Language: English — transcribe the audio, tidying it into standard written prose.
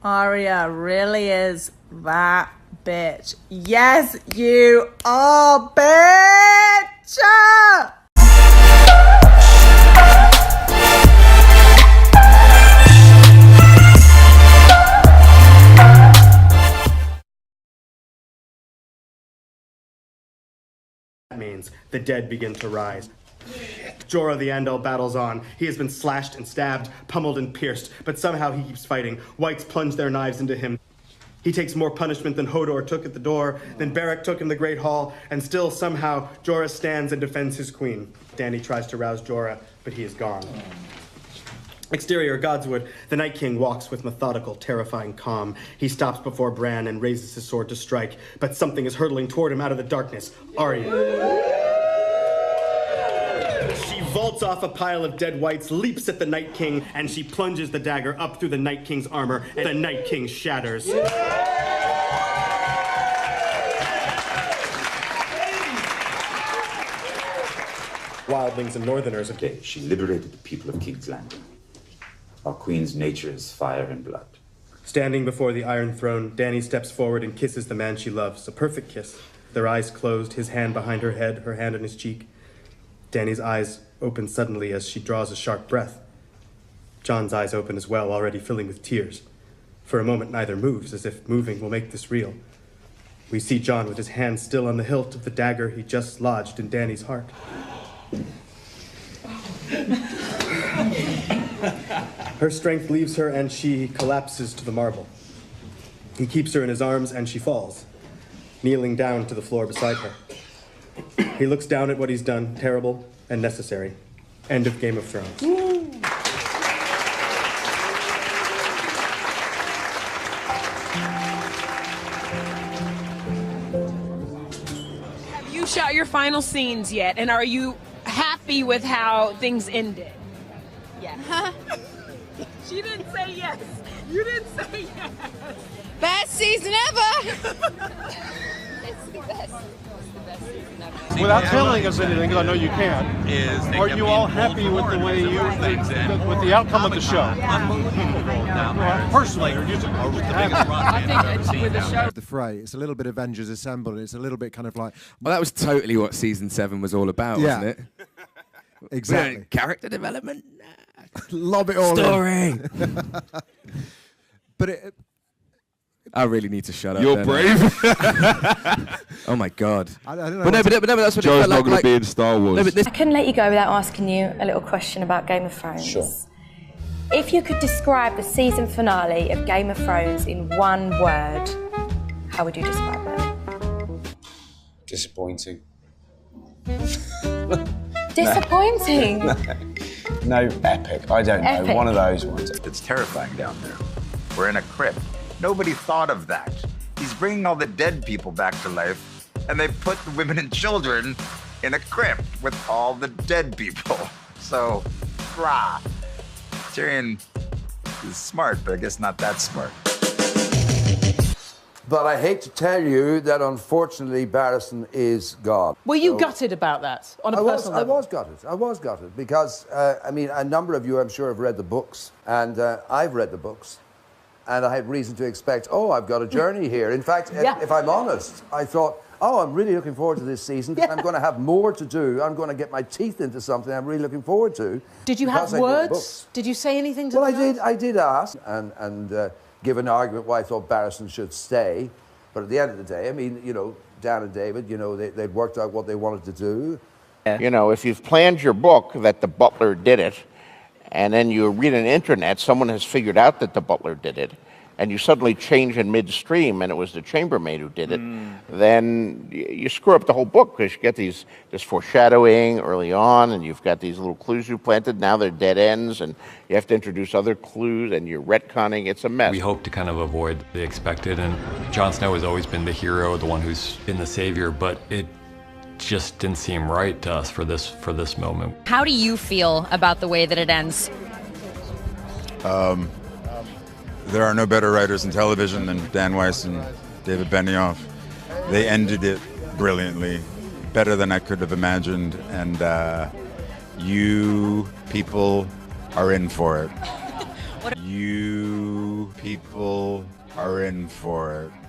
Arya really is that bitch. Yes, you are, bitch! That means the dead begin to rise. Jorah the Andal battles on. He has been slashed and stabbed, pummeled and pierced, but somehow he keeps fighting. Whites plunge their knives into him. He takes more punishment than Hodor took at the door, than Beric took in the Great Hall, and still somehow Jorah stands and defends his queen. Dany tries to rouse Jorah, but he is gone. Exterior Godswood, the Night King walks with methodical, terrifying calm. He stops before Bran and raises his sword to strike, but something is hurtling toward him out of the darkness. Arya. She vaults off a pile of dead whites, leaps at the Night King, and she plunges the dagger up through the Night King's armor, and the Night King shatters. Wildlings and Northerners of day, she liberated the people of King's Landing. Our queen's nature is fire and blood. Standing before the Iron Throne, Dany steps forward and kisses the man she loves. A perfect kiss. Their eyes closed, his hand behind her head, her hand on his cheek. Dany's eyes open suddenly as she draws a sharp breath. Jon's eyes open as well, already filling with tears. For a moment, neither moves, as if moving will make this real. We see Jon with his hand still on the hilt of the dagger he just lodged in Dany's heart. Her strength leaves her and she collapses to the marble. He keeps her in his arms and she falls, kneeling down to the floor beside her. He looks down at what he's done, terrible and necessary. End of Game of Thrones. Have you shot your final scenes yet? And are you happy with how things ended? Yeah. She didn't say yes. You didn't say yes. Best season ever. It's the best. Without telling us anything, because I know you can't, are you all happy with the way with the outcome of the show? Personally, or just I think it's with the show. The fray, it's a little bit Avengers Assemble. It's a little bit kind of like. Well, that was totally what season 7 was all about, wasn't it? Exactly. Character development. Lob it all Story. But I really need to shut up. You're brave. Oh my God. I don't know. But no, that's what Joe's it felt not going like. to be in Star Wars. No, but I couldn't let you go without asking you a little question about Game of Thrones. Sure. If you could describe the season finale of Game of Thrones in one word, how would you describe it? Disappointing. Disappointing? No, epic. I don't know. Epic. One of those ones. It's terrifying down there. We're in a crypt. Nobody thought of that. He's bringing all the dead people back to life, and they've put the women and children in a crypt with all the dead people. So, rah. Tyrion is smart, but I guess not that smart. But I hate to tell you that unfortunately Barristan is gone. Were you gutted about that on a personal level? I was gutted because, I mean, a number of you, I'm sure, have read the books, and I've read the books, and I had reason to expect, oh, I've got a journey here. In fact, if I'm honest, I thought, oh, I'm really looking forward to this season because I'm going to have more to do. I'm going to get my teeth into something I'm really looking forward to. Did you have words? Did you say anything to them? Well, I did ask and give an argument why I thought Barristan should stay. But at the end of the day, I mean, you know, Dan and David, you know, they'd worked out what they wanted to do. You know, if you've planned your book that the butler did it, and then you read on the internet, someone has figured out that the butler did it, and you suddenly change in midstream and it was the chambermaid who did it, then you screw up the whole book because you get this foreshadowing early on and you've got these little clues you planted. Now they're dead ends and you have to introduce other clues and you're retconning. It's a mess. We hope to kind of avoid the expected, and Jon Snow has always been the hero, the one who's been the savior, but it just didn't seem right to us for this moment. How do you feel about the way that it ends? There are no better writers in television than Dan Weiss and David Benioff. They ended it brilliantly, better than I could have imagined, and you people are in for it. You You people are in for it.